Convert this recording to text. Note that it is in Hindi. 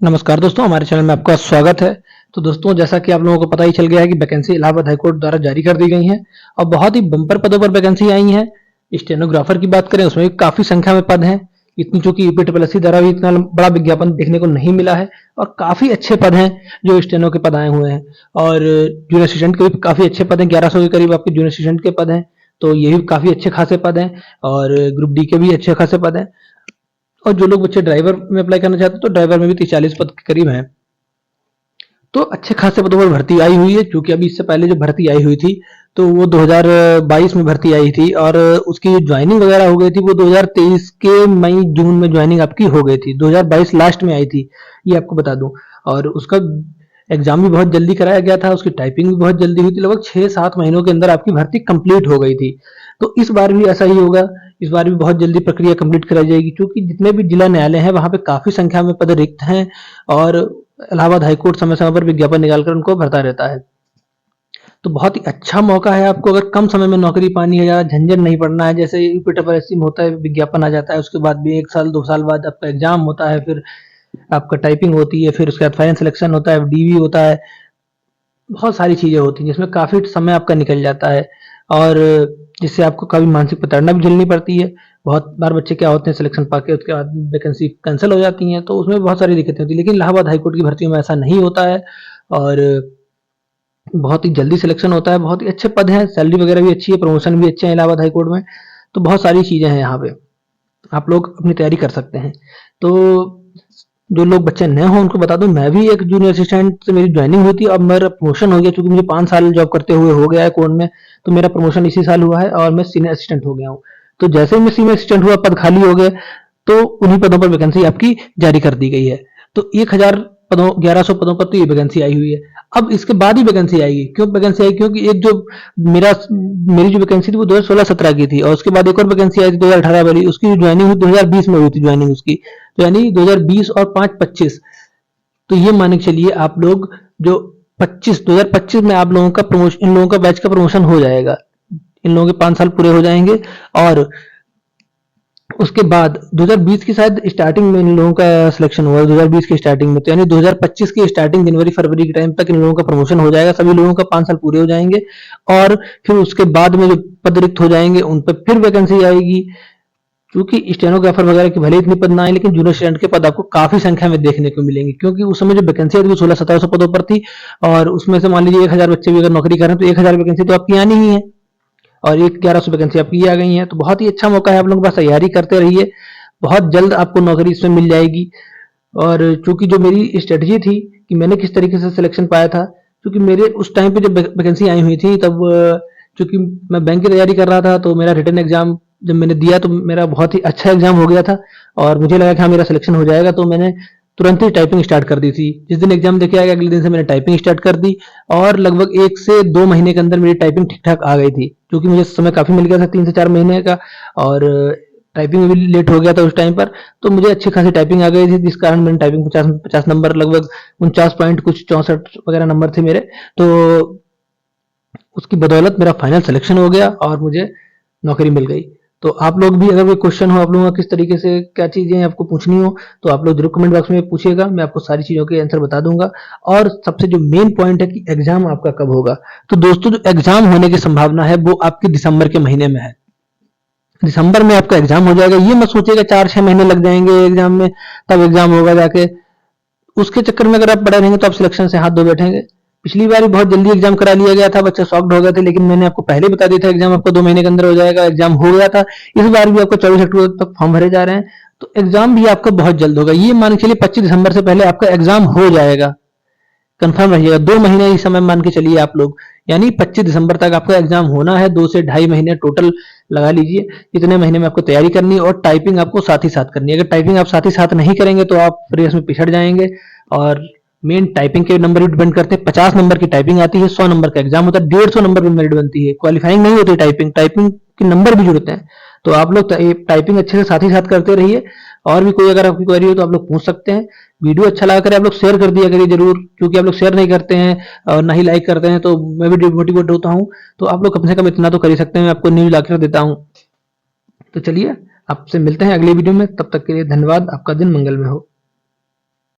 नमस्कार दोस्तों, हमारे चैनल में आपका स्वागत है। तो दोस्तों, जैसा कि आप लोगों को पता ही चल गया है कि वैकेंसी इलाहाबाद हाईकोर्ट द्वारा जारी कर दी गई हैं और बहुत ही बम्पर पदों पर वैकेंसी आई हैं। स्टेनोग्राफर की बात करें, उसमें भी काफी संख्या में पद हैं। इतनी चूंकि यूपीएससी द्वारा भी इतना बड़ा विज्ञापन देखने को नहीं मिला है और काफी अच्छे पद हैं जो स्टेनो के पद आए हुए हैं। और जूनियर असिस्टेंट के भी काफी अच्छे पद हैं, 1100 के करीब आपके जूनियर असिस्टेंट के पद हैं। तो ये भी काफी अच्छे खासे पद हैं और ग्रुप डी के भी अच्छे खासे पद हैं। और जो लोग बच्चे ड्राइवर में अप्लाई करना चाहते हैं तो ड्राइवर में भी 30-40 पद के करीब हैं। तो अच्छे खासे पदों पर भर्ती आई हुई है, क्योंकि अभी इससे पहले जो भर्ती आई हुई थी तो वो 2022 में भर्ती आई थी और उसकी जो ज्वाइनिंग वगैरह हो गई थी वो 2023 के मई जून में ज्वाइनिंग आपकी हो गई थी। 2022 लास्ट में आई थी, ये आपको बता दूं। और उसका एग्जाम भी बहुत जल्दी कराया गया था, उसकी टाइपिंग भी बहुत जल्दी हुई थी, लगभग 6-7 महीनों के अंदर आपकी भर्ती कंप्लीट हो गई थी। तो इस बार भी ऐसा ही होगा, इस बार भी बहुत जल्दी प्रक्रिया कंप्लीट कराई जाएगी, क्योंकि जितने भी जिला न्यायालय हैं वहां पे काफी संख्या में पद रिक्त हैं और इलाहाबाद हाईकोर्ट समय समय पर विज्ञापन निकालकर उनको भरता रहता है। तो बहुत ही अच्छा मौका है आपको, अगर कम समय में नौकरी पानी है, ज़्यादा झंझट नहीं पड़ना है। जैसे यूपीएससी में होता है, विज्ञापन आ जाता है, उसके बाद भी 1 साल 2 साल बाद आपका एग्जाम होता है, फिर आपका टाइपिंग होती है, फिर उसके बाद फाइनल सिलेक्शन होता है, डीवी होता है। बहुत सारी चीज़ें होती हैं जिसमें काफ़ी समय आपका निकल जाता है और जिससे आपको कभी मानसिक प्रताड़ना भी झेलनी पड़ती है। बहुत बार बच्चे क्या होते हैं, सिलेक्शन पाके उसके बाद वैकेंसी कैंसिल हो जाती हैं, तो उसमें बहुत सारी दिक्कतें होती हैं। लेकिन इलाहाबाद हाईकोर्ट की भर्तियों में ऐसा नहीं होता है और बहुत ही जल्दी सिलेक्शन होता है। बहुत ही अच्छे पद हैं, सैलरी वगैरह भी अच्छी है, प्रमोशन भी अच्छे हैं इलाहाबाद हाईकोर्ट में। तो बहुत सारी चीज़ें हैं यहाँ पे, आप लोग अपनी तैयारी कर सकते हैं। तो जो लोग बच्चे नए हों उनको बता दूं, मैं भी एक जूनियर असिस्टेंट से मेरी ज्वाइनिंग हुई थी। अब मेरा प्रमोशन हो गया, क्योंकि मुझे 5 साल जॉब करते हुए हो गया है कोर्ट में। तो मेरा प्रमोशन इसी साल हुआ है और मैं सीनियर असिस्टेंट हो गया हूँ। तो जैसे ही मैं सीनियर असिस्टेंट हुआ, पद खाली हो गए, तो उन्हीं पदों पर वैकेंसी आपकी जारी कर दी गई है। तो 1000 पदों 1100 पदों पर तो ये वैकेंसी आई हुई है। अब इसके बाद ही वैकेंसी आएगी। क्यों वैकेंसी आई? क्योंकि एक जो मेरा मेरी जो वैकेंसी थी वो 2016-17 की थी और उसके बाद एक और वैकेंसी आई थी 2018 वाली, उसकी जो ज्वाइनिंग हुई 2020 में हुई थी ज्वाइनिंग उसकी। तो यानी 2020 और 5-25, तो ये मान के चलिए आप लोग जो 2025 में आप लोगों का प्रमोशन, इन लोगों का बैच का प्रमोशन हो जाएगा। इन लोगों के 5 साल पूरे हो जाएंगे और उसके बाद 2020 की शायद स्टार्टिंग में इन लोगों का सिलेक्शन हुआ, 2020 की स्टार्टिंग में। तो यानी 2025 की स्टार्टिंग जनवरी फरवरी के टाइम तक इन लोगों का प्रमोशन हो जाएगा, सभी लोगों का 5 साल पूरे हो जाएंगे और फिर उसके बाद में जो पद रिक्त हो जाएंगे उन पर फिर वैकेंसी आएगी। क्योंकि स्टेनोग्राफर वगैरह की भले इतनी पद ना आए, लेकिन जूनियर स्टूडेंट के पद आपको काफी संख्या में देखने को मिलेंगे, क्योंकि उस समय जो वैकेंसी आई थी वो 1600-1700 पदों पर थी और उसमें से मान लीजिए 1000 बच्चे भी अगर नौकरी कर रहे हैं तो 1000 वैकेंसी तो आपकी आनी ही है और एक 1100 वैकेंसी आपकी ये आ गई है। तो बहुत ही अच्छा मौका है, आप लोग बस तैयारी करते रहिए, बहुत जल्द आपको नौकरी इसमें मिल जाएगी। और चूंकि जो मेरी स्ट्रेटजी थी कि मैंने किस तरीके से सिलेक्शन पाया था, क्योंकि मेरे उस टाइम पे जब वैकेंसी आई हुई थी तब चूंकि मैं बैंक की तैयारी कर रहा था, तो मेरा रिटन एग्जाम जब मैंने दिया तो मेरा बहुत ही अच्छा एग्जाम हो गया था और मुझे लगा कि हाँ मेरा सिलेक्शन हो जाएगा। तो मैंने तुरंत ही टाइपिंग स्टार्ट कर दी थी। जिस दिन एग्जाम देके आ गया अगले दिन से मैंने टाइपिंग स्टार्ट कर दी और लगभग 1 से 2 महीने के अंदर मेरी टाइपिंग ठीक ठाक आ गई थी, क्योंकि मुझे समय काफी मिल गया था, 3 से 4 महीने का। और टाइपिंग में भी लेट हो गया था उस टाइम पर, तो मुझे अच्छी खासी टाइपिंग आ गई थी, जिस कारण मैंने टाइपिंग 50 नंबर, लगभग 49 पॉइंट कुछ 64 वगैरह नंबर थे मेरे। तो उसकी बदौलत मेरा फाइनल सिलेक्शन हो गया और मुझे नौकरी मिल गई। तो आप लोग भी अगर कोई क्वेश्चन हो आप लोगों का, किस तरीके से क्या चीजें आपको पूछनी हो, तो आप लोग जरूर कमेंट बॉक्स में पूछिएगा, मैं आपको सारी चीजों के आंसर बता दूंगा। और सबसे जो मेन पॉइंट है कि एग्जाम आपका कब होगा, तो दोस्तों जो एग्जाम होने की संभावना है वो आपकी दिसंबर के महीने में है। दिसंबर में आपका एग्जाम हो जाएगा। ये मत सोचिएगा 4-6 महीने लग जाएंगे एग्जाम में तब एग्जाम होगा जाके, उसके चक्कर में अगर आप पढ़े रहेंगे तो आप सिलेक्शन से हाथ धो बैठेंगे। पिछली बार भी बहुत जल्दी एग्जाम करा लिया गया था, बच्चे शॉक्ड हो गए थे, लेकिन मैंने आपको पहले बता दिया था एग्जाम आपका 2 महीने के अंदर हो जाएगा, एग्जाम हो गया था। इस बार भी आपका 24 अक्टूबर तक फॉर्म भरे जा रहे हैं, तो एग्जाम भी आपका बहुत जल्द होगा। ये मान के चलिए 25 दिसंबर से पहले आपका एग्जाम हो जाएगा, कंफर्म रहिएगा। 2 महीने ही समय मान के चलिए आप लोग, यानी 25 दिसंबर तक आपका एग्जाम होना है। 2 से ढाई महीने टोटल लगा लीजिए, इतने महीने में आपको तैयारी करनी है और टाइपिंग आपको साथ ही साथ करनी है। अगर टाइपिंग आप साथ ही साथ नहीं करेंगे तो आप रेस में पिछड़ जाएंगे। और मेन टाइपिंग के नंबर भी डिपेंड करते हैं। 50 नंबर की टाइपिंग आती है, 100 नंबर का एग्जाम होता है, 150 नंबर पर मेरिट बनती है, क्वालिफाइंग नहीं होती टाइपिंग, टाइपिंग के नंबर भी जुड़ते हैं। तो आप लोग टाइपिंग अच्छे से साथ ही साथ करते रहिए। और भी कोई अगर आपकी क्वेरी हो तो आप लोग पूछ सकते हैं। वीडियो अच्छा लगा करे आप लोग शेयर कर दिया करिए जरूर, क्योंकि आप लोग शेयर नहीं करते हैं और ना ही लाइक करते हैं, तो मैं भी डिमोटिवेट होता हूँ। तो आप लोग कम से कम इतना तो कर ही सकते हैं, मैं आपको न्यूज लाकर देता हूँ। तो चलिए आपसे मिलते हैं अगले वीडियो में, तब तक के लिए धन्यवाद। आपका दिन मंगल में हो।